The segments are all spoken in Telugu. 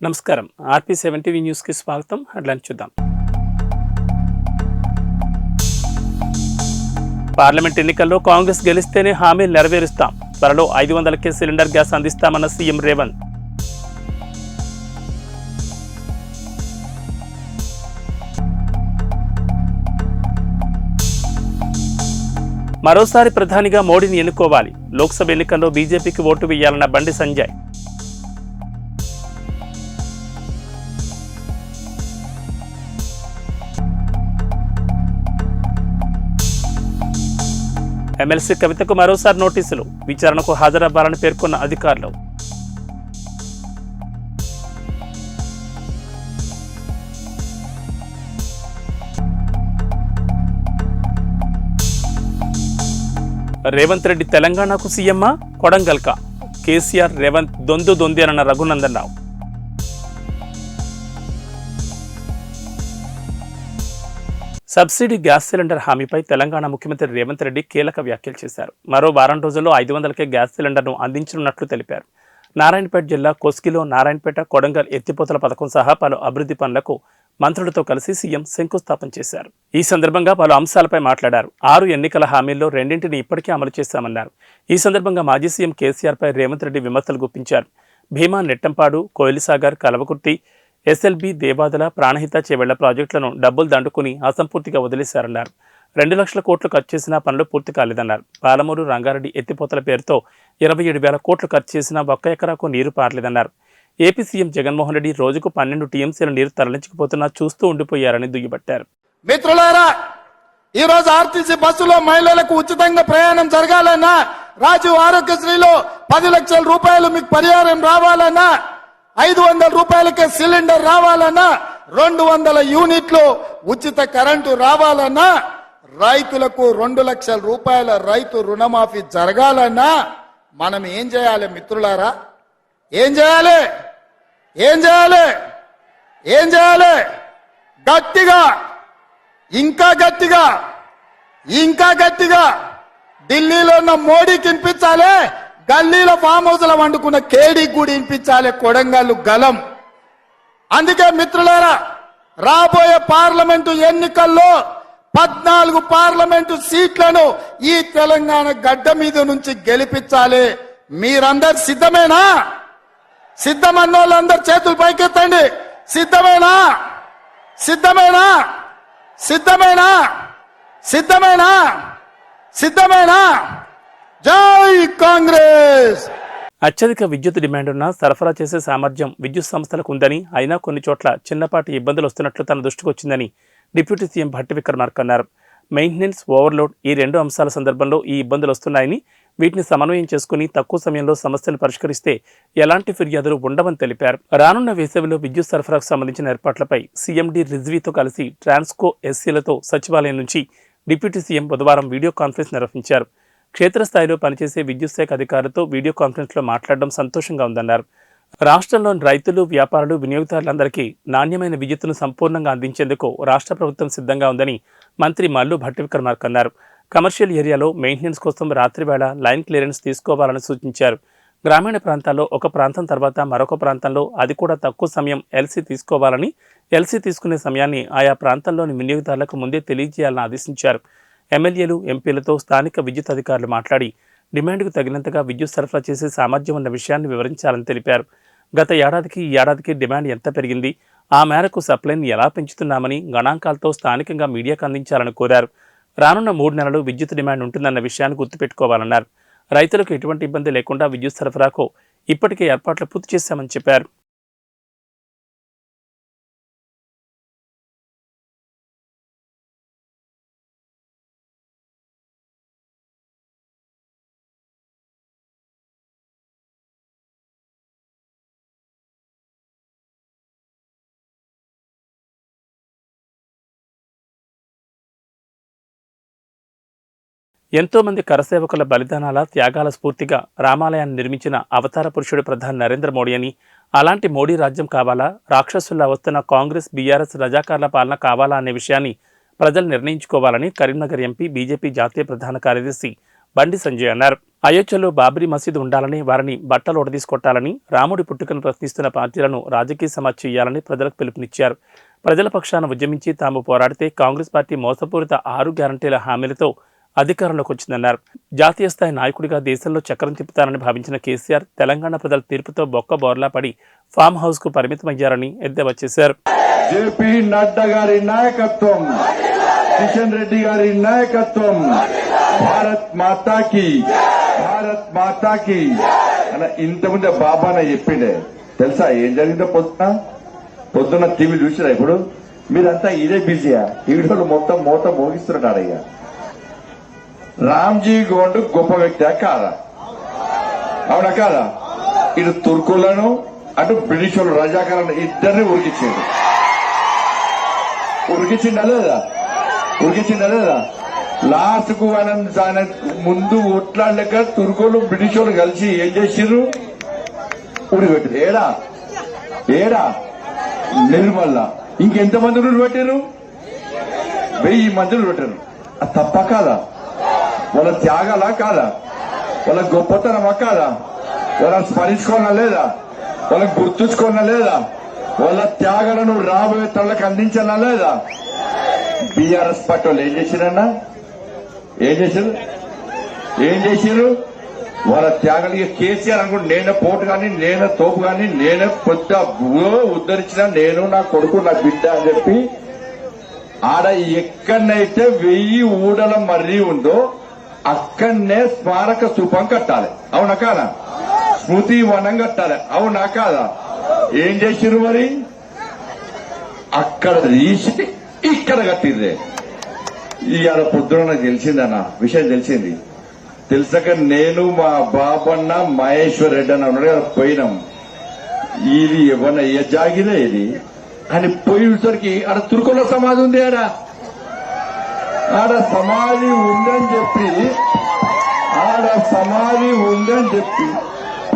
నమస్కారం. ఆర్పీ7 టీవీ న్యూస్కి స్వాగతం. హెడ్లైన్స్ చూద్దాం. పార్లమెంట్ ఎన్నికల్లో కాంగ్రెస్ గెలిస్తేనే హామీలు నెరవేరుస్తాం. త్వరలో 500కే సిలిండర్ గ్యాస్ అందిస్తామన్న సీఎం రేవంత్. మరోసారి ప్రధానిగా మోడీని ఎన్నుకోవాలి. లోక్సభ ఎన్నికల్లో బీజేపీకి ఓటు వేయాలన్న బండి సంజయ్. ఎమ్మెల్సీ కవితకు మరోసారి నోటీసులు. విచారణకు హాజరవ్వాలని పేర్కొన్న అధికారులు. రేవంత్ రెడ్డి తెలంగాణకు సీఎమ్మా? కొడంగల్క KCR Revanth దొందేనన్న Raghunandan Rao. Subsidy gas cylinder హామీపై Telangana ముఖ్యమంత్రి రేవంత్ రెడ్డి కీలక వ్యాఖ్యలు చేశారు. మరో వారం రోజుల్లో 500కే గ్యాస్ సిలిండర్ను అందించనున్నట్లు తెలిపారు. నారాయణపేట జిల్లా కొస్గిలో నారాయణపేట కొడంగల్ ఎత్తిపోతల పథకం సహా పలు అభివృద్ధి పనులకు మంత్రులతో కలిసి సీఎం శంకుస్థాపన చేశారు. ఈ సందర్భంగా పలు అంశాలపై మాట్లాడారు. 6 ఎన్నికల హామీల్లో 2ంటిని ఇప్పటికే అమలు చేశామన్నారు. ఈ సందర్భంగా మాజీ సీఎం కేసీఆర్పై రేవంత్ రెడ్డి విమర్శలు గుప్పించారు. భీమా, నెట్టంపాడు, కోయిలిసాగర్, కలవకుర్తి, ఎస్ఎల్బీ, దేవాదల, ప్రాణహిత చేవెళ్ల ప్రాజెక్టులను డబ్బులు దండుకుని అసంపూర్తిగా వదిలేశారన్నారు. 2 లక్షల కోట్లు ఖర్చు చేసినా పనులు పూర్తి కాలేదన్నారు. పాలమూరు, రంగారెడ్డి ఎత్తిపోతల పేరుతో 27,000 కోట్లు ఖర్చు చేసినా 1 ఎకరాకు నీరు పారలేదన్నారు. ఏపీ సీఎం జగన్మోహన్ రెడ్డి రోజుకు 12 టీఎంసీల నీరు తరలించకపోతున్నా చూస్తూ ఉండిపోయారని దుయ్యబట్టారు. మిత్రులారా, ఈ రోజు ఆర్టీసీ బస్సులో మహిళలకు ఉచితంగా ప్రయాణం జరగాలన్నా, రాజీవ్ ఆరోగ్యశ్రీలో 10 లక్షల రూపాయలు మీకు పరిహారం రావాలన్నా, 500 రూపాయలకే సిలిండర్ రావాలన్నా, 200 యూనిట్లు ఉచిత కరెంటు రావాలన్నా, రైతులకు 2 లక్షల రూపాయల రైతు రుణమాఫీ జరగాలన్నా మనం ఏం చేయాలి మిత్రులారా? ఏం చేయాలి? గట్టిగా, ఇంకా గట్టిగా ఢిల్లీలో ఉన్న మోడీకి వినిపించాలి. గల్లీలో ఫామ్ హౌస్ లో వండుకున్న కేడీకి కూడా వినిపించాలి కొడంగల్ గలం. అందుకే మిత్రులారా, రాబోయే పార్లమెంటు ఎన్నికల్లో 14 పార్లమెంటు సీట్లను ఈ తెలంగాణ గడ్డ మీద నుంచి గెలిపించాలి. మీరందరు సిద్ధమేనా? సిద్ధమన్న వాళ్ళందరూ చేతులు పైకెత్తండి. సిద్ధమేనా? జై కాంగ్రెస్. అత్యధిక విద్యుత్ డిమాండ్ ఉన్న సరఫరా చేసే సామర్థ్యం విద్యుత్ సంస్థలకు ఉందని, అయినా కొన్ని చోట్ల చిన్నపాటి ఇబ్బందులు వస్తున్నట్లు తన దృష్టికి వచ్చిందని డిప్యూటీ సీఎం భట్టి విక్రమార్క అన్నారు. మెయింటెనెన్స్, ఓవర్లోడ్ ఈ 2 అంశాల సందర్భంలో ఈ ఇబ్బందులు వస్తున్నాయని, వీటిని సమన్వయం చేసుకుని తక్కువ సమయంలో సమస్యలు పరిష్కరిస్తే ఎలాంటి ఫిర్యాదులు ఉండవని తెలిపారు. రానున్న వేసవిలో విద్యుత్ సరఫరాకు సంబంధించిన ఏర్పాట్లపై సీఎండీ రిజ్వీతో కలిసి ట్రాన్స్కో ఎస్సీలతో సచివాలయం నుంచి డిప్యూటీ సీఎం బుధవారం వీడియో కాన్ఫరెన్స్ నిర్వహించారు. క్షేత్రస్థాయిలో పనిచేసే విద్యుత్ శాఖ అధికారులతో వీడియో కాన్ఫరెన్స్లో మాట్లాడడం సంతోషంగా ఉందన్నారు. రాష్ట్రంలోని రైతులు, వ్యాపారులు, వినియోగదారులందరికీ నాణ్యమైన విద్యుత్తును సంపూర్ణంగా అందించేందుకు రాష్ట్ర ప్రభుత్వం సిద్ధంగా ఉందని మంత్రి మల్లు భట్టి విక్రమార్క అన్నారు. కమర్షియల్ ఏరియాలో మెయింటెనెన్స్ కోసం రాత్రివేళ లైన్ క్లియరెన్స్ తీసుకోవాలని సూచించారు. గ్రామీణ ప్రాంతాల్లో ఒక ప్రాంతం తర్వాత మరొక ప్రాంతంలో అది కూడా తక్కువ సమయం ఎల్సీ తీసుకోవాలని, ఎల్సీ తీసుకునే సమయాన్ని ఆయా ప్రాంతంలోని వినియోగదారులకు ముందే తెలియజేయాలని ఆదేశించారు. ఎమ్మెల్యేలు, ఎంపీలతో స్థానిక విద్యుత్ అధికారులు మాట్లాడి డిమాండ్కు తగినంతగా విద్యుత్ సరఫరా చేసే సామర్థ్యం ఉన్న విషయాన్ని వివరించాలని తెలిపారు. గత ఏడాదికి ఈ ఏడాదికి డిమాండ్ ఎంత పెరిగింది, ఆ మేరకు సప్లైని ఎలా పెంచుతున్నామని గణాంకాలతో స్థానికంగా మీడియాకు అందించాలని కోరారు. రానున్న 3 నెలలు విద్యుత్ డిమాండ్ ఉంటుందన్న విషయాన్ని గుర్తుపెట్టుకోవాలన్నారు. రైతులకు ఎటువంటి ఇబ్బంది లేకుండా విద్యుత్ సరఫరాకు ఇప్పటికే ఏర్పాట్లు పూర్తి చేశామని చెప్పారు. ఎంతో మంది కరసేవకుల బలిదానాల, త్యాగాల స్ఫూర్తిగా రామాలయాన్ని నిర్మించిన అవతార పురుషుడు ప్రధాని నరేంద్ర మోడీ అని, అలాంటి మోడీ రాజ్యం కావాలా, రాక్షసుల్లా వస్తున్న కాంగ్రెస్, బీఆర్ఎస్ రజాకార్ల పాలన కావాలా అనే విషయాన్ని ప్రజలు నిర్ణయించుకోవాలని కరీంనగర్ ఎంపీ, బీజేపీ జాతీయ ప్రధాన కార్యదర్శి బండి సంజయ్ అన్నారు. అయోధ్యలో బాబ్రీ మసీదు ఉండాలని, వారిని బట్టలు ఉడదీసుకొట్టాలని, రాముడి పుట్టుకను ప్రశ్నిస్తున్న పార్టీలను రాజకీయ సమాజ్ చేయాలని ప్రజలకు పిలుపునిచ్చారు. ప్రజల పక్షాన ఉద్యమించి తాము పోరాడితే కాంగ్రెస్ పార్టీ మోసపూరిత 6 గ్యారంటీల హామీలతో అధికారంలోకి వచ్చిందన్నారు. జాతీయ స్థాయి నాయకుడిగా దేశంలో చక్రం తిప్పుతారని భావించిన కేసీఆర్ తెలంగాణ ప్రజల తీర్పుతో బొక్కబోర్లా పడి ఫామ్ హౌస్ కు పరిమితమయ్యారని ఎద్దేవా చేశారు. జేపీ నడ్డా గారి నాయకత్వం, కిషన్ రెడ్డి గారి నాయకత్వం, భారత్ మాతాకి అన్న ఇంతకుముందే బాబాన చెప్పిండే. తెలుసా ఏం జరిగిందో? పొద్దున్న టీవీ చూసిరా? ఇప్పుడు మీరంతా ఇదే బిజీయా? ఈ వీడియోలు మొత్తం మోగిస్తున్నాడు. అయ్యా రామ్జీ గోండ్ గొప్ప వ్యక్తి కాదా? అవునా కాదా? ఇటు తుర్కులను అటు బ్రిటిష్ వాళ్ళు రజాకారులను ఇద్దరిని ఉరికించిండా లేదా? లాస్ట్ కు ఆయన ముందు ఒట్లాడలేక తుర్కులు బ్రిటిష్ వాళ్ళు కలిసి ఏం చేసిర్రు? ఉరిపెట్టారు. ఏడా నిర్మల్ల ఇంకెంతమంది పెట్టారు? 1000 మందిని పెట్టారు. అది తప్ప కాదా? వాళ్ళ త్యాగాలా కాదా? వాళ్ళ గొప్పతనమా కాదా? వాళ్ళని స్మరించుకోనా లేదా? వాళ్ళకి గుర్తుంచుకోనా లేదా? వాళ్ళ త్యాగాలను రాబోయే తరలకు అందించాలా లేదా? బీఆర్ఎస్ పార్టీ వాళ్ళు ఏం చేశారన్నా? ఏం చేశారు? వాళ్ళ త్యాగాలు కేసీఆర్ అనుకుంటే నేనే పోటు కానీ, నేనే తోపు కానీ, నేనే పొద్దు ఉద్ధరించిన నేను, నా కొడుకు, నా బిడ్డ అని చెప్పి ఆడ ఎక్కడనైతే 1000 ఊడల మర్రి ఉందో అక్కడనే స్మారక స్థూపం కట్టాలి. అవునా కాదా? స్మృతి వనం కట్టాలి. అవునా కాదా? ఏం చేసిరు మరి? అక్కడ తీసి ఇక్కడ కట్టిర్రే. ఇవాళ పొద్దున నాకు తెలిసిందన్న విషయం తెలిసాక నేను, మా బాబన్న, మహేశ్వర్ రెడ్డి అన్న ఉన్నాడు కదా, పోయినాం. ఇది ఏమన్నా ఏ జాగిరే ఇది అని పోయేసరికి ఆడ తుర్కుల సమాధి ఉంది. ఆడ సమాధి ఉందని చెప్పి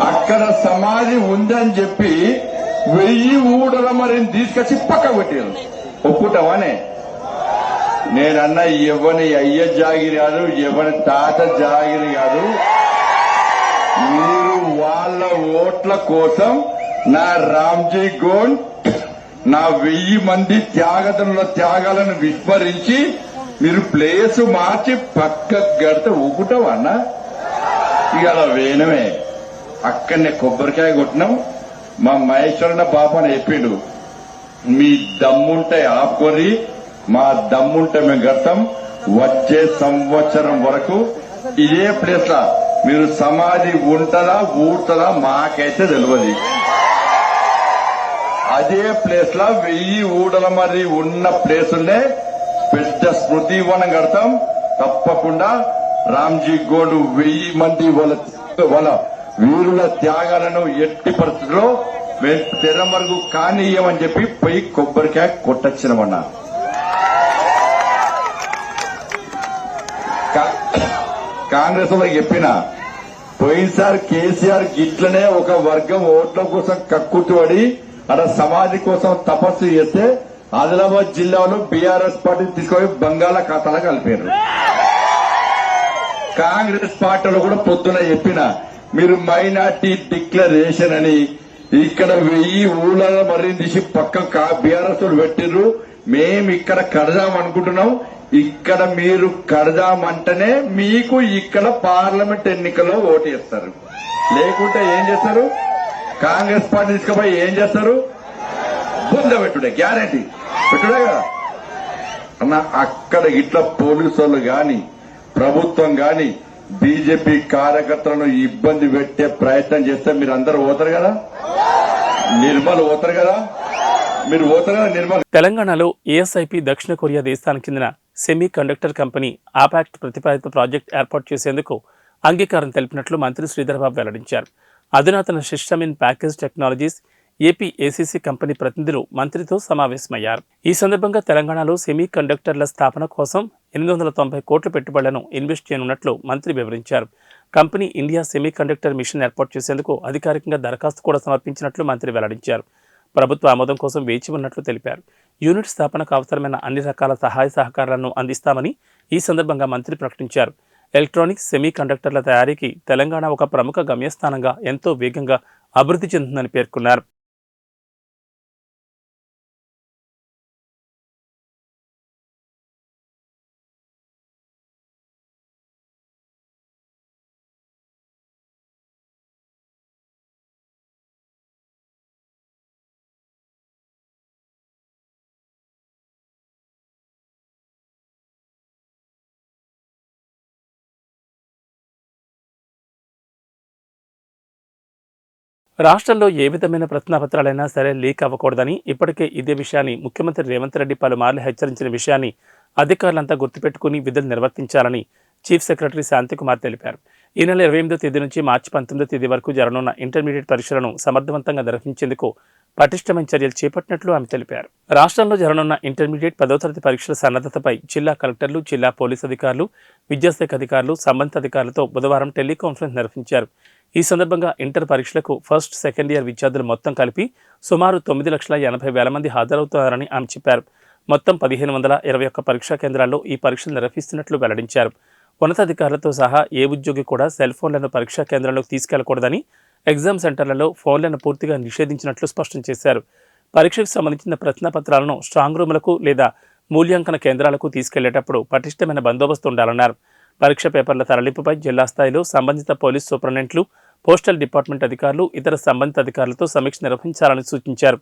అక్కడ సమాధి ఉందని చెప్పి 1000 ఊడల మరిని తీసుకొచ్చి పక్క పెట్టారు. ఒప్పుకుంటావానే? నేనన్నా ఎవరి అయ్య జాగిరి కాదు, ఎవరి తాత జాగిరి కాదు. మీరు వాళ్ళ ఓట్ల కోసం నా రామ్జీ గోండ్, నా 1000 మంది త్యాగతనుల త్యాగాలను విస్మరించి మీరు ప్లేస్ మార్చి పక్క గడితే ఊపుకుంటావా అన్న? ఇవాళ వేనమే అక్కడనే కొబ్బరికాయ కొట్టినాం. మా మహేశ్వరన్న బాబా చెప్పిండు, మీ దమ్ముంటే ఆపుకొని, మా దమ్ముంటే మేము కడతాం. వచ్చే సంవత్సరం వరకు ఇదే ప్లేస్ లా మీరు సమాధి ఉంటదా ఊడుతుందా మాకైతే తెలియదు. అదే ప్లేస్ లా 1000 ఊడల మరి ఉన్న ప్లేసులనే పెద్ద స్మృతి వనం కడతాం. తప్పకుండా రామ్జీ గోండ్ 1000 మంది వాళ్ళ వీరుల త్యాగాలను ఎట్టి పరిస్థితుల్లో మేము తెరమరుగు కానీయమని చెప్పి పోయి కొబ్బరికాయ కొట్టొచ్చినమన్నా. కాంగ్రెస్ వాళ్ళకి చెప్పిన పోయినసారి కేసీఆర్ గిట్లనే ఒక వర్గం ఓట్ల కోసం కక్కుతుపడి అక్కడ సమాధి కోసం తపస్సు చేస్తే ఆదిలాబాద్ జిల్లాలో బీఆర్ఎస్ పార్టీని తీసుకొని బంగాళాఖాతాలో కలిపారు. కాంగ్రెస్ పార్టీలో కూడా పొద్దున చెప్పిన మీరు మైనార్టీ డిక్లరేషన్ అని ఇక్కడ 1000 ఊళ్ళ మర్రి తీసి పక్క బీఆర్ఎస్ పెట్టిర్రు. మేము ఇక్కడ కడదాం అనుకుంటున్నాం. ఇక్కడ మీరు కడదామంటేనే మీకు ఇక్కడ పార్లమెంట్ ఎన్నికల్లో ఓటు వేస్తారు. లేకుంటే ఏం చేస్తారు? కాంగ్రెస్ పార్టీ తీసుకుపోయి ఏం చేస్తారు? బుంద పెట్టుడే, గ్యారంటీ పెట్టుడే కదా అన్న. అక్కడ ఇట్లా పోలీసు వాళ్ళు గాని, ప్రభుత్వం గాని బీజేపీ కార్యకర్తలను ఇబ్బంది పెట్టే ప్రయత్నం చేస్తే మీరు అందరూ పోతారు కదా, నిర్మల్ పోతారు కదా, మీరు పోతారు కదా నిర్మల్. తెలంగాణలో ఏఎస్ఐపి దక్షిణ కొరియా దేశానికి చెందిన సెమీ కండక్టర్ కంపెనీ ఆపాక్ట్ ప్రతిపాదిత ప్రాజెక్ట్ ఏర్పాటు చేసేందుకు అంగీకారం తెలిపినట్లు మంత్రి శ్రీధర్బాబు వెల్లడించారు. అధునాతన system in package technologies AP ACC company ప్రతినిధులు మంత్రితో సమావేశమయ్యారు. ఈ సందర్భంగా తెలంగాణలో సెమీ కండక్టర్ల స్థాపన కోసం 890 కోట్ల పెట్టుబడులను ఇన్వెస్ట్ చేయనున్నట్లు మంత్రి వివరించారు. Company India semiconductor mission ఏర్పాటు చేసేందుకు అధికారికంగా దరఖాస్తు కూడా సమర్పించినట్లు మంత్రి వెల్లడించారు. ప్రభుత్వ ఆమోదం కోసం వేచి ఉన్నట్లు తెలిపారు. యూనిట్ స్థాపనకు అవసరమైన అన్ని రకాల సహాయ సహకారాలను అందిస్తామని ఈ సందర్భంగా మంత్రి ప్రకటించారు. ఎలక్ట్రానిక్స్, సెమీ కండక్టర్ల తయారీకి తెలంగాణ ఒక ప్రముఖ గమ్యస్థానంగా ఎంతో వేగంగా అభివృద్ధి చెందుతుందని పేర్కొన్నారు. రాష్ట్రంలో ఏ విధమైన ప్రశ్నాపత్రాలైనా సరే లీక్ అవ్వకూడదని ఇప్పటికే ఇదే విషయాన్ని ముఖ్యమంత్రి రేవంత్ రెడ్డి పలుమార్లు హెచ్చరించిన విషయాన్ని అధికారులంతా గుర్తుపెట్టుకుని విధులు నిర్వర్తించాలని చీఫ్ సెక్రటరీ శాంతికుమార్ తెలిపారు. ఈ నెల 28వ తేదీ నుంచి మార్చి 19వ తేదీ వరకు జరగనున్న ఇంటర్మీడియట్ పరీక్షలను సమర్థవంతంగా నిర్వహించేందుకు పటిష్టమైన చర్యలు చేపట్టినట్లు ఆమె తెలిపారు. రాష్ట్రంలో జరగనున్న ఇంటర్మీడియట్ 10వ తరగతి పరీక్షల సన్నద్ధతపై జిల్లా కలెక్టర్లు, జిల్లా పోలీసు అధికారులు, విద్యాశాఖ అధికారులు, సంబంధిత అధికారులతో బుధవారం టెలికాన్ఫరెన్స్ నిర్వహించారు. ఈ సందర్భంగా ఇంటర్ పరీక్షలకు ఫస్ట్, సెకండ్ ఇయర్ విద్యార్థులు మొత్తం కలిపి సుమారు 9,80,000 మంది హాజరవుతున్నారని ఆమె చెప్పారు. మొత్తం 1,521 పరీక్షా కేంద్రాల్లో ఈ పరీక్షలు నిర్వహిస్తున్నట్లు వెల్లడించారు. ఉన్నతాధికారులతో సహా ఏ ఉద్యోగి కూడా సెల్ ఫోన్లను పరీక్షా కేంద్రంలోకి తీసుకెళ్లకూడదని, ఎగ్జామ్ సెంటర్లలో ఫోన్లను పూర్తిగా నిషేధించినట్లు స్పష్టం చేశారు. పరీక్షకు సంబంధించిన ప్రశ్నపత్రాలను స్ట్రాంగ్ రూములకు లేదా మూల్యాంకన కేంద్రాలకు తీసుకెళ్లేటప్పుడు పటిష్టమైన బందోబస్తు ఉండాలన్నారు. పరీక్ష పేపర్ల తరలింపుపై జిల్లా స్థాయిలో సంబంధిత పోలీస్ సూపరింటెండెంట్లు, పోస్టల్ డిపార్ట్మెంట్ అధికారులు, ఇతర సంబంధిత అధికారులతో సమీక్ష నిర్వహించాలని సూచించారు.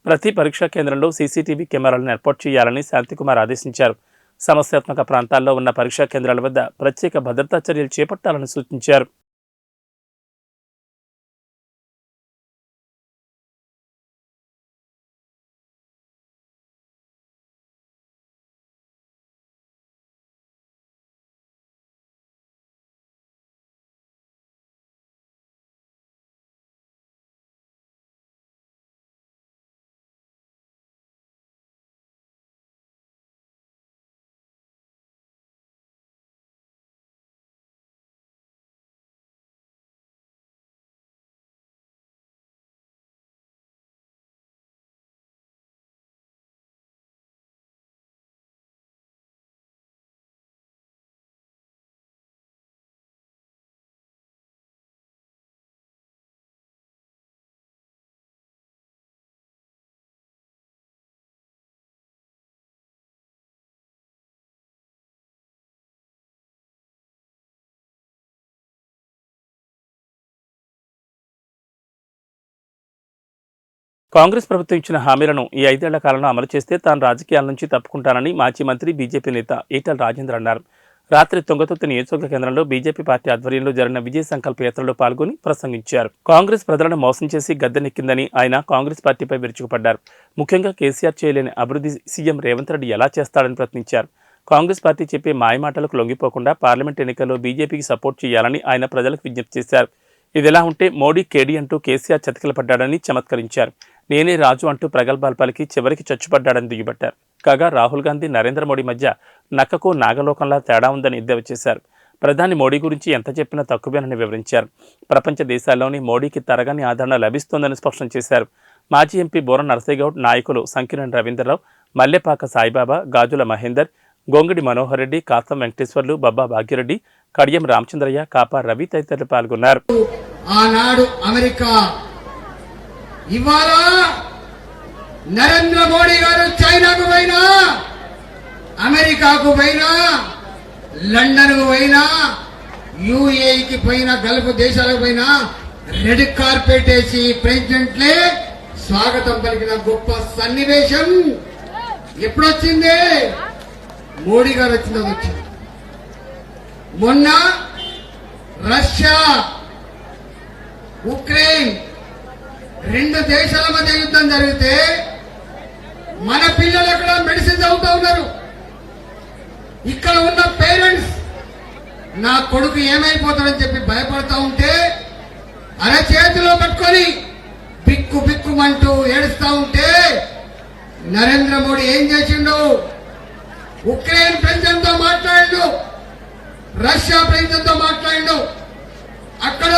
ప్రతి పరీక్షా కేంద్రంలో సీసీటీవీ కెమెరాలను ఏర్పాటు చేయాలని శాంతికుమార్ ఆదేశించారు. సమస్యాత్మక ప్రాంతాల్లో ఉన్న పరీక్షా కేంద్రాల వద్ద ప్రత్యేక భద్రతా చర్యలు చేపట్టాలని సూచించారు. కాంగ్రెస్ ప్రభుత్వం ఇచ్చిన హామీలను ఈ 5 ఏళ్ల కాలంలో అమలు చేస్తే తాను రాజకీయాల నుంచి తప్పుకుంటానని మాజీ మంత్రి, బీజేపీ నేత ఈటెల రాజేందర్ అన్నారు. రాత్రి తుంగతుర్తి నియోజకవర్గ కేంద్రంలో బీజేపీ పార్టీ ఆధ్వర్యంలో జరిగిన విజయ సంకల్ప యాత్రలో పాల్గొని ప్రసంగించారు. కాంగ్రెస్ ప్రజలను మోసం చేసి గద్దెనెక్కిందని ఆయన కాంగ్రెస్ పార్టీపై విరుచుకుపడ్డారు. ముఖ్యంగా కేసీఆర్ చేయలేని అభివృద్ధి సీఎం రేవంత్ రెడ్డి ఎలా చేస్తాడని ప్రశ్నించారు. కాంగ్రెస్ పార్టీ చెప్పే మాయమాటలకు లొంగిపోకుండా పార్లమెంట్ ఎన్నికల్లో బీజేపీకి సపోర్ట్ చేయాలని ఆయన ప్రజలకు విజ్ఞప్తి చేశారు. ఇదిలా ఉంటే మోడీ కేడీ అంటూ కేసీఆర్ చతికిలపడ్డాడని చమత్కరించారు. నేనే రాజు అంటూ ప్రగల్భాలు పలికి చివరికి చచ్చుపడ్డాడని దిగిపట్టారు. కాగా రాహుల్ గాంధీ, నరేంద్ర మోడీ మధ్య నక్కకు నాగలోకంలా తేడా ఉందని ఎద్దేవా చేశారు. ప్రధాని మోడీ గురించి ఎంత చెప్పినా తక్కువేనని వివరించారు. ప్రపంచ దేశాల్లోని మోడీకి తరగని ఆదరణ లభిస్తోందని స్పష్టం చేశారు. మాజీ ఎంపీ బోర నరసయ్యగౌడ్, నాయకులు సంకిరణ్ రవీంద్రరావు, మల్లెపాక సాయిబాబా, గాజుల మహేందర్, గొంగిడి మనోహర్ రెడ్డి, కాసం వెంకటేశ్వర్లు, బబ్బా భాగ్యరెడ్డి, కడియం రామచంద్రయ్య, కాపా రవి తదితరులు పాల్గొన్నారు. ఆనాడు అమెరికా, ఇవాళ నరేంద్ర మోడీ గారు చైనాకు పోయినా, అమెరికాకు పోయినా, లండన్కు పోయినా, యుఏఈకి పోయినా, గల్ఫ్ దేశాలకు పోయినా రెడ్ కార్పెట్ వేసి ప్రెసిడెంట్లే స్వాగతం పలికిన గొప్ప సన్నివేశం ఎప్పుడొచ్చింది? మోడీ గారు వచ్చింది. మొన్న రష్యా, ఉక్రెయిన్ 2 దేశాల మధ్య యుద్ధం జరిగితే మన పిల్లలు అక్కడ మెడిసిన్ చదువుతూ ఉన్నారు. ఇక్కడ ఉన్న పేరెంట్స్ నా కొడుకు ఏమైపోతాడని చెప్పి భయపడతా ఉంటే అరచేతిలో పట్టుకొని బిక్కు బిక్కుమంటూ ఏడుస్తా ఉంటే నరేంద్ర మోడీ ఏం చేసిండు? ఉక్రెయిన్ ప్రెసిడెంట్ తో మాట్లాడిండు, రష్యా ప్రెసిడెంట్ తో మాట్లాడిండు. అక్కడ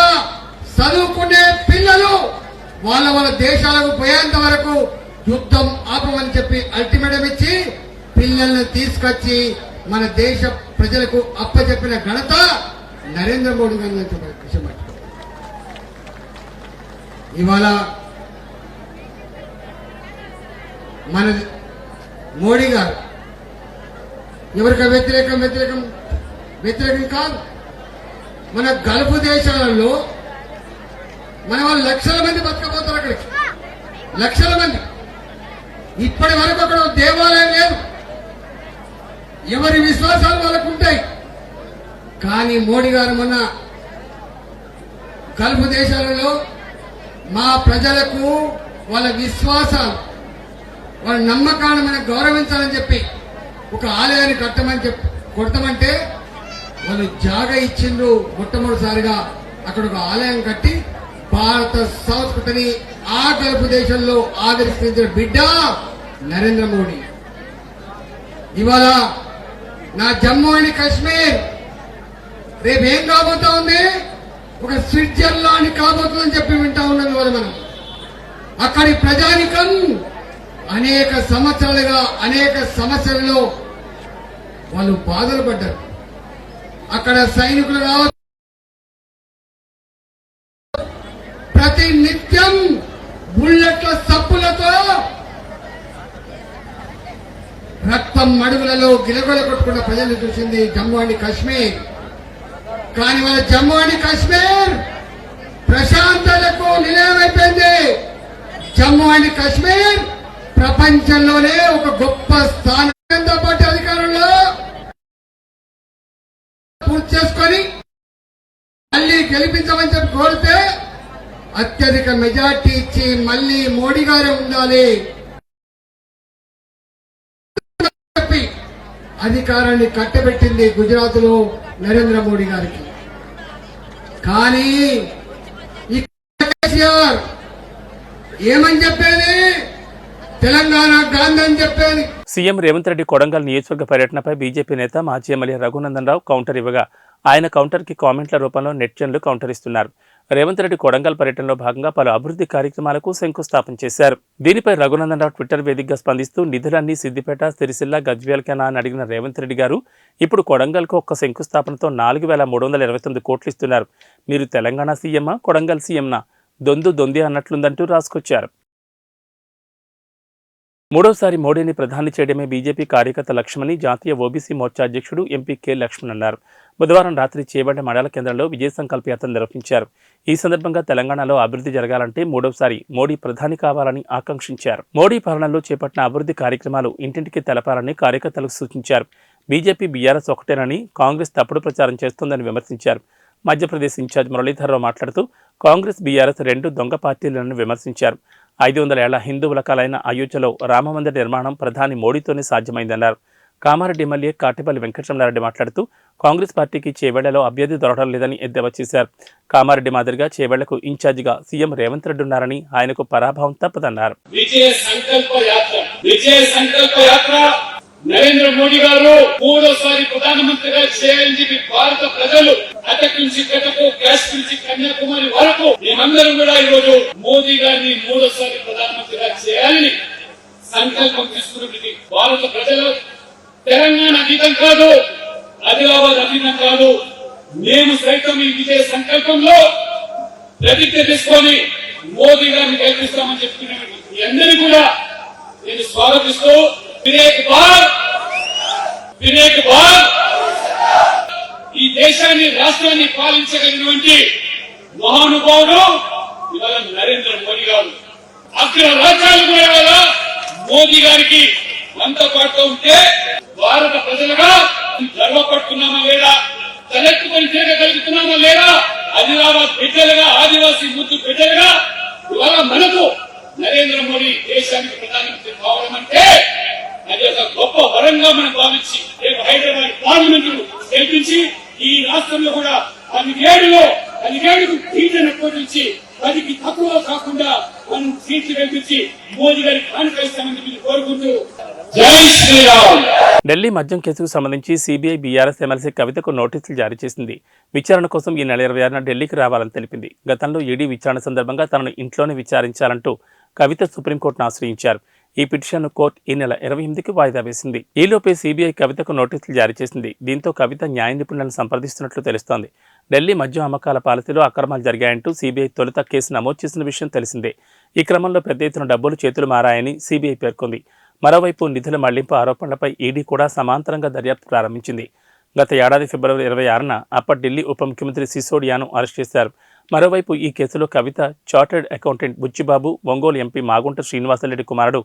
చదువుకునే పిల్లలు వాళ్ళ దేశాలకు పోయేంత వరకు యుద్ధం ఆపమని చెప్పి అల్టిమేటం ఇచ్చి పిల్లల్ని తీసుకొచ్చి మన దేశ ప్రజలకు అప్పచెప్పిన ఘనత నరేంద్ర మోడీ గారి విషయం. ఇవాళ మన మోడీ గారు ఎవరికి వ్యతిరేకం కాదు. మన గల్ఫ్ దేశాలలో మన వాళ్ళు లక్షల మంది బతకపోతారు. అక్కడికి లక్షల మంది. ఇప్పటి వరకు అక్కడ దేవాలయం లేదు. ఎవరి విశ్వాసాలు వాళ్ళకు ఉంటాయి. కానీ మోడీ గారు మొన్న గల్ఫ్ దేశాలలో మా ప్రజలకు వాళ్ళ విశ్వాసాలు, వాళ్ళ నమ్మకాలను మనం గౌరవించాలని చెప్పి ఒక ఆలయాన్ని కొడతామంటే వాళ్ళు జాగా ఇచ్చిండ్రు. మొట్టమొదటిసారిగా అక్కడ ఒక ఆలయం కట్టి భారత సంస్కృతిని ఆ గల్ఫ్ దేశంలో ఆదరిస్తున్న బిడ్డ నరేంద్ర మోడీ. ఇవాళ నా జమ్మూ అండ్ కాశ్మీర్ రేపు ఏం కాబోతా ఉంది? ఒక స్విట్జర్లాండ్ కాబోతుందని చెప్పి వింటా ఉన్నాం. ఇవాళ మనం అక్కడి ప్రజానికం అనేక సంవత్సరాలుగా అనేక సమస్యలలో వాళ్ళు బాధలు పడ్డారు. అక్కడ సైనికులు కావచ్చు, ప్రతి నిత్యం బుల్లెట్ల సప్పులతో రక్తం మడుగులలో గిలగొల కొట్టుకున్న ప్రజలు చూసింది జమ్మూ అండ్ కాశ్మీర్. కానీ వాళ్ళ జమ్మూ అండ్ కాశ్మీర్ ప్రశాంతతకు నిలయమైపోయింది. జమ్మూ అండ్ కాశ్మీర్ ప్రపంచంలోనే ఒక గొప్ప స్థానం. జనతా పార్టీ అధికారంలో పూర్తి చేసుకొని మళ్లీ గెలిపించమని చెప్పి కోరితే అత్యధిక మెజార్టీ ఇచ్చి మళ్లీ మోడీ గారే ఉండాలి చెప్పి అధికారాన్ని కట్టబెట్టింది గుజరాత్ లో నరేంద్ర మోడీ గారికి. కానీ కేసీఆర్ ఏమని చెప్పేది? తెలంగాణ గాంధీ అని చెప్పేది. సీఎం రేవంత్ రెడ్డి కొడంగల్ నియోజకవర్గ పర్యటనపై బీజేపీ నేత మాజీ ఎమ్మెల్యే రఘునందన్ రావు కౌంటర్ ఇవ్వగా ఆయన కౌంటర్కి కామెంట్ల రూపంలో నెటిజన్లు కౌంటర్ ఇస్తున్నారు. రేవంత్ రెడ్డి కొడంగల్ పర్యటనలో భాగంగా పలు అభివృద్ధి కార్యక్రమాలకు శంకుస్థాపన చేశారు. దీనిపై రఘునందన్ రావు ట్విట్టర్ వేదికగా స్పందిస్తూ నిధులన్నీ సిద్దిపేట, సిరిసిల్ల, గజ్వేల్కేనా అని అడిగిన రేవంత్ రెడ్డి గారు ఇప్పుడు కొడంగల్కు ఒక్క శంకుస్థాపనతో 4,329 కోట్లు ఇస్తున్నారు. మీరు తెలంగాణ సీఎంఆ, కొడంగల్ సీఎంనా? దొంది అన్నట్లుందంటూ రాసుకొచ్చారు. మూడోసారి మోడీని ప్రధాని చేయడమే బీజేపీ కార్యకర్త లక్ష్యమని జాతీయ ఓబీసీ మోర్చా అధ్యక్షుడు ఎంపీ కె లక్ష్మణ్ అన్నారు. బుధవారం రాత్రి చేబండ మండల కేంద్రంలో విజయ సంకల్ప యాత్ర నిర్వహించారు. ఈ సందర్భంగా తెలంగాణలో అభివృద్ధి జరగాలంటే మూడోసారి మోడీ ప్రధాని కావాలని ఆకాంక్షించారు. మోడీ పాలనలో చేపట్టిన అభివృద్ధి కార్యక్రమాలు ఇంటింటికి తెలపాలని కార్యకర్తలకు సూచించారు. బీజేపీ బీఆర్ఎస్ ఒకటేనని, కాంగ్రెస్ తప్పుడు ప్రచారం చేస్తోందని విమర్శించారు. మధ్యప్రదేశ్ ఇన్ఛార్జ్ మురళీధర్రావు మాట్లాడుతూ కాంగ్రెస్ బీఆర్ఎస్ రెండు దొంగ పార్టీలను విమర్శించారు. 500 ఏళ్ల హిందువుల కలైన అయోధ్యలో రామమందిర నిర్మాణం ప్రధాని మోడీతోనే సాధ్యమైందన్నారు. కామారెడ్డి ఎమ్మెల్యే కాటిపల్లి వెంకటరమణారెడ్డి మాట్లాడుతూ కాంగ్రెస్ పార్టీకి చేవెళ్లలో అభ్యర్థి దొరకడం లేదని ఎద్దేవా చేశారు. కామారెడ్డి మాదిరిగా చేవెళ్లకు ఇన్ఛార్జిగా సీఎం రేవంత్ రెడ్డి ఉన్నారని ఆయనకు పరాభవం తప్పదన్నారు. నరేంద్ర మోడీ గారు మూడోసారి ప్రధానమంత్రిగా చేయాలని చెప్పి భారత ప్రజలు అటక్ నుంచి కటకు, కాశ్మీర్ నుంచి కన్యాకుమారి వరకు మేమందరం కూడా ఈరోజు మోదీ గారిని మూడోసారి ప్రధానమంత్రిగా చేయాలని సంకల్పం తీసుకున్నది. భారత ప్రజలు తెలంగాణ అతీతం కాదు, ఆదిలాబాద్ అతీతం కాదు. మేము సైతం ఈ విజయ సంకల్పంలో ప్రతిజ్ఞ తీసుకొని మోదీ గారిని గెలిపిస్తామని చెప్తున్నాను. మీ అందరినీ కూడా నేను స్వాగతిస్తూ వినేక్ బార్ ఈ దేశాన్ని, రాష్ట్రాన్ని పాలించగలిగినటువంటి మహానుభావుడు ఇవాళ నరేంద్ర మోడీ గారు. అగ్ర రాజ్యాలు కూడా ఇవాళ మోదీ గారికి మనతో పాటు ఉంటే భారత ప్రజలుగా గర్వపడుతున్నామా లేదా, తలెత్తుకొని చేయగలుగుతున్నామా లేదా, ఆదిలాబాద్ బిడ్డలుగా, ఆదివాసీ ముద్దు బిడ్డలుగా ఇవాళ మనకు నరేంద్ర మోడీ దేశానికి ప్రధానమంత్రి కావడం అంటే అది ఒక గొప్ప వరంగా మనం భావించి రేపు హైదరాబాద్ పార్లమెంట్ గెలిపించి ఈ రాష్ట్రంలో కూడా 17కు సీట్లను నుంచి 10కి తక్కువ కాకుండా మనం సీట్లు గెలిపించి మోదీ గారికి కానుకరిస్తామని కోరుకుంటూ జై శ్రీరామ్. ఢిల్లీ మద్యం కేసుకు సంబంధించి సీబీఐ బీఆర్ఎస్ ఎమ్మెల్సీ కవితకు నోటీసులు జారీ చేసింది. విచారణ కోసం ఈ నెల 26న ఢిల్లీకి రావాలని తెలిపింది. గతంలో ఈడీ విచారణ సందర్భంగా తనను ఇంట్లోనే విచారించాలంటూ కవిత సుప్రీంకోర్టును ఆశ్రయించారు. ఈ పిటిషన్ను కోర్టు ఈ నెల 28కి వాయిదా వేసింది. ఈలోపే సీబీఐ కవితకు నోటీసులు జారీ చేసింది. దీంతో కవిత న్యాయ నిపుణులను సంప్రదిస్తున్నట్లు తెలుస్తోంది. ఢిల్లీ మద్యం అమ్మకాల పాలసీలో అక్రమాలు జరిగాయంటూ సీబీఐ తొలుత కేసు నమోదు చేసిన విషయం తెలిసిందే. ఈ క్రమంలో పెద్ద ఎత్తున డబ్బులు చేతులు మారాయని సీబీఐ పేర్కొంది. మరోవైపు నిధుల మళ్లింపు ఆరోపణలపై ఈడీ కూడా సమాంతరంగా దర్యాప్తు ప్రారంభించింది. గత ఏడాది ఫిబ్రవరి 26న అప్పటి ఢిల్లీ ఉప ముఖ్యమంత్రి సిసోడియాను అరెస్ట్ చేశారు. మరోవైపు ఈ కేసులో Kavitha, chartered accountant Buchibabu, Ongole MP Magunta Srinivasareddy కుమారుడు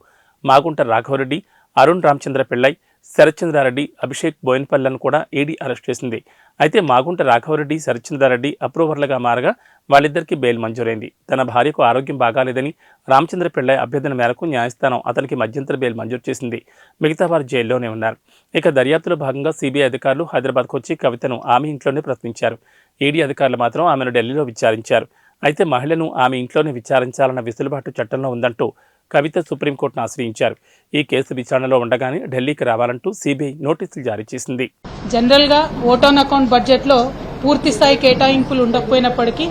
మాగుంట రాఘవరెడ్డి, అరుణ్ రామచంద్ర పిళ్ళై, శరత్చంద్రారెడ్డి, అభిషేక్ బోయిన్పల్లను కూడా ఈడీ అరెస్ట్ చేసింది. అయితే మాగుంట రాఘవరెడ్డి, శరత్చంద్రారెడ్డి అప్రూవర్లుగా మారగా వాళ్ళిద్దరికీ బెయిల్ మంజూరైంది. తన భార్యకు ఆరోగ్యం బాగాలేదని రామచంద్ర పిళ్ళై అభ్యర్థన మేరకు న్యాయస్థానం అతనికి మధ్యంతర బెయిల్ మంజూరు చేసింది. మిగతా వారు జైల్లోనే ఉన్నారు. ఇక దర్యాప్తులో భాగంగా సీబీఐ అధికారులు హైదరాబాద్కు వచ్చి కవితను ఆమె ఇంట్లోనే ప్రశ్నించారు. ఈడీ అధికారులు మాత్రం ఆమెను ఢిల్లీలో విచారించారు. అయితే మహిళను ఆమె ఇంట్లోనే విచారించాలన్న వెసులుబాటు చట్టంలో ఉందంటూ కవిత సుప్రీంకోర్టును ఆశ్రయించారు. ఈ కేసు విచారణలో ఉండగానే ఢిల్లీకి రావాలంటూ సీబీఐ నోటీసులు జారీ చేసింది. జనరల్గా ఓట్ ఆన్ అకౌంట్ బడ్జెట్లో పూర్తి స్థాయి కేటాయింపులు ఉండకపోయినప్పటికీ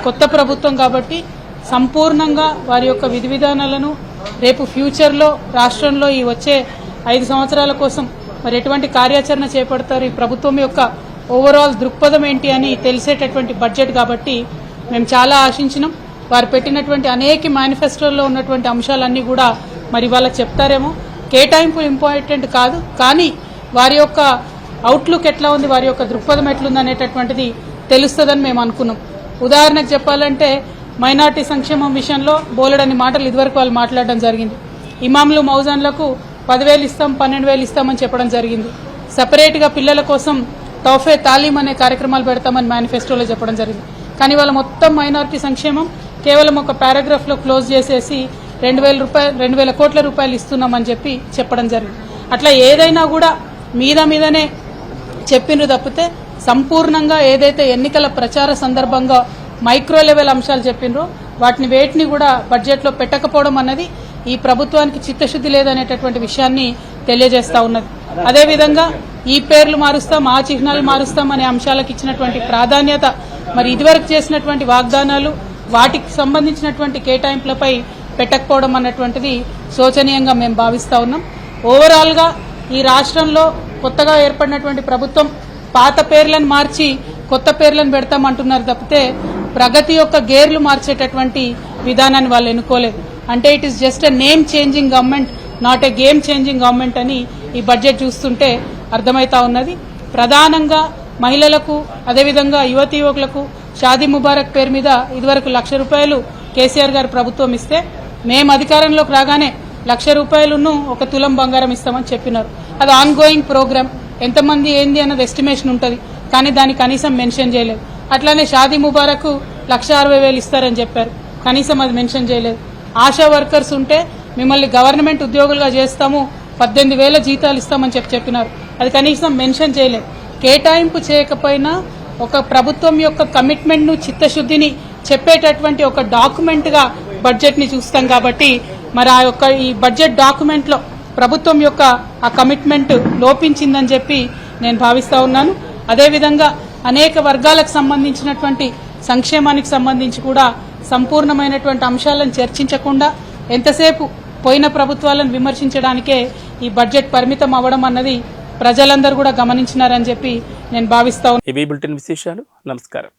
కొత్త ప్రభుత్వం కాబట్టి సంపూర్ణంగా వారి యొక్క విధి విధానాలను రేపు ఫ్యూచర్లో రాష్ట్రంలో ఈ వచ్చే 5 సంవత్సరాల కోసం మరి ఎటువంటి కార్యాచరణ చేపడతారు, ఈ ప్రభుత్వం యొక్క ఓవరాల్ దృక్పథం ఏంటి అని తెలిసేటటువంటి బడ్జెట్ కాబట్టి మేము చాలా ఆశించినాం. వారు పెట్టినటువంటి అనేక మేనిఫెస్టోల్లో ఉన్నటువంటి అంశాలన్నీ కూడా మరి వాళ్ళకి చెప్తారేమో. కేటాయింపులు ఇంపార్టెంట్ కాదు, కానీ వారి యొక్క అవుట్లుక్ ఎట్లా ఉంది, వారి యొక్క దృక్పథం ఎట్లుంది అనేటటువంటిది తెలుస్తుందని మేము అనుకున్నాం. ఉదాహరణకు చెప్పాలంటే మైనార్టీ సంక్షేమం విషయంలో బోలెడని మాటలు ఇదివరకు వాళ్ళు మాట్లాడడం జరిగింది. ఇమాంలు మౌజాన్లకు 10,000 ఇస్తాం, 12,000 ఇస్తామని చెప్పడం జరిగింది. సపరేట్గా పిల్లల కోసం తోఫే తాలీం అనే కార్యక్రమాలు పెడతామని మేనిఫెస్టోలో చెప్పడం జరిగింది. కానీ వాళ్ళ మొత్తం మైనార్టీ సంక్షేమం కేవలం ఒక పారాగ్రాఫ్లో క్లోజ్ చేసేసి 2,000 కోట్ల రూపాయలు ఇస్తున్నామని చెప్పడం జరిగింది. అట్లా ఏదైనా కూడా మీదనే చెప్పిండ్రు తప్పితే సంపూర్ణంగా ఏదైతే ఎన్నికల ప్రచార సందర్భంగా మైక్రో లెవెల్ అంశాలు చెప్పిండ్రో వేటిని కూడా బడ్జెట్లో పెట్టకపోవడం అన్నది ఈ ప్రభుత్వానికి చిత్తశుద్ధి లేదనేటటువంటి విషయాన్ని తెలియజేస్తా ఉన్నది. అదేవిధంగా ఈ పేర్లు మారుస్తాం, ఆ చిహ్నాలు మారుస్తాం అనే అంశాలకు ఇచ్చినటువంటి ప్రాధాన్యత, మరి ఇదివరకు చేసినటువంటి వాగ్దానాలు వాటికి సంబంధించినటువంటి కేటాయింపులపై పెట్టకపోవడం అన్నటువంటిది శోచనీయంగా మేము భావిస్తా ఉన్నాం. ఓవరాల్గా ఈ రాష్ట్రంలో కొత్తగా ఏర్పడినటువంటి ప్రభుత్వం పాత పేర్లను మార్చి కొత్త పేర్లను పెడతామంటున్నారు తప్పితే ప్రగతి యొక్క గేర్లు మార్చేటటువంటి విధానాన్ని వాళ్ళు ఎన్నుకోలేదు. అంటే it is just a name changing government, not a game changing government అని ఈ బడ్జెట్ చూస్తుంటే అర్థమవుతా ఉన్నది. ప్రధానంగా మహిళలకు, అదేవిధంగా యువతీ యువకులకు షాదీ ముబారక్ పేరు మీద ఇదివరకు 1,00,000 రూపాయలు కేసీఆర్ గారు ప్రభుత్వం ఇస్తే మేము అధికారంలోకి రాగానే 1,00,000 రూపాయలను 1 తులం బంగారం ఇస్తామని చెప్పినారు. అది ఆన్ గోయింగ్ ప్రోగ్రామ్, ఎంతమంది ఏంది అన్నది ఎస్టిమేషన్ ఉంటుంది, కానీ దాన్ని కనీసం మెన్షన్ చేయలేదు. అట్లానే షాదీ ముబారక్ 1,60,000 ఇస్తారని చెప్పారు, కనీసం అది మెన్షన్ చేయలేదు. ఆశా వర్కర్స్ ఉంటే మిమ్మల్ని గవర్నమెంట్ ఉద్యోగులుగా చేస్తాము, 18,000 జీతాలు ఇస్తామని చెప్పినారు, అది కనీసం మెన్షన్ చేయలేదు. కేటాయింపు చేయకపోయినా ఒక ప్రభుత్వం యొక్క కమిట్మెంట్ ను, చిత్తశుద్ధిని చెప్పేటటువంటి ఒక డాక్యుమెంట్ గా బడ్జెట్ ని చూస్తాం. కాబట్టి మరి ఆ యొక్క ఈ బడ్జెట్ డాక్యుమెంట్ లో ప్రభుత్వం యొక్క ఆ కమిట్మెంట్ లోపించిందని చెప్పి నేను భావిస్తా ఉన్నాను. అదేవిధంగా అనేక వర్గాలకు సంబంధించినటువంటి సంక్షేమానికి సంబంధించి కూడా సంపూర్ణమైనటువంటి అంశాలను చర్చించకుండా ఎంతసేపు పోయిన ప్రభుత్వాలను విమర్శించడానికే ఈ బడ్జెట్ పరిమితం అవ్వడం అన్నది ప్రజలందరూ కూడా గమనించినారని చెప్పి నేను భావిస్తా ఉన్నాను. ఇవి బులెటిన్ విశేషాలు. నమస్కారం.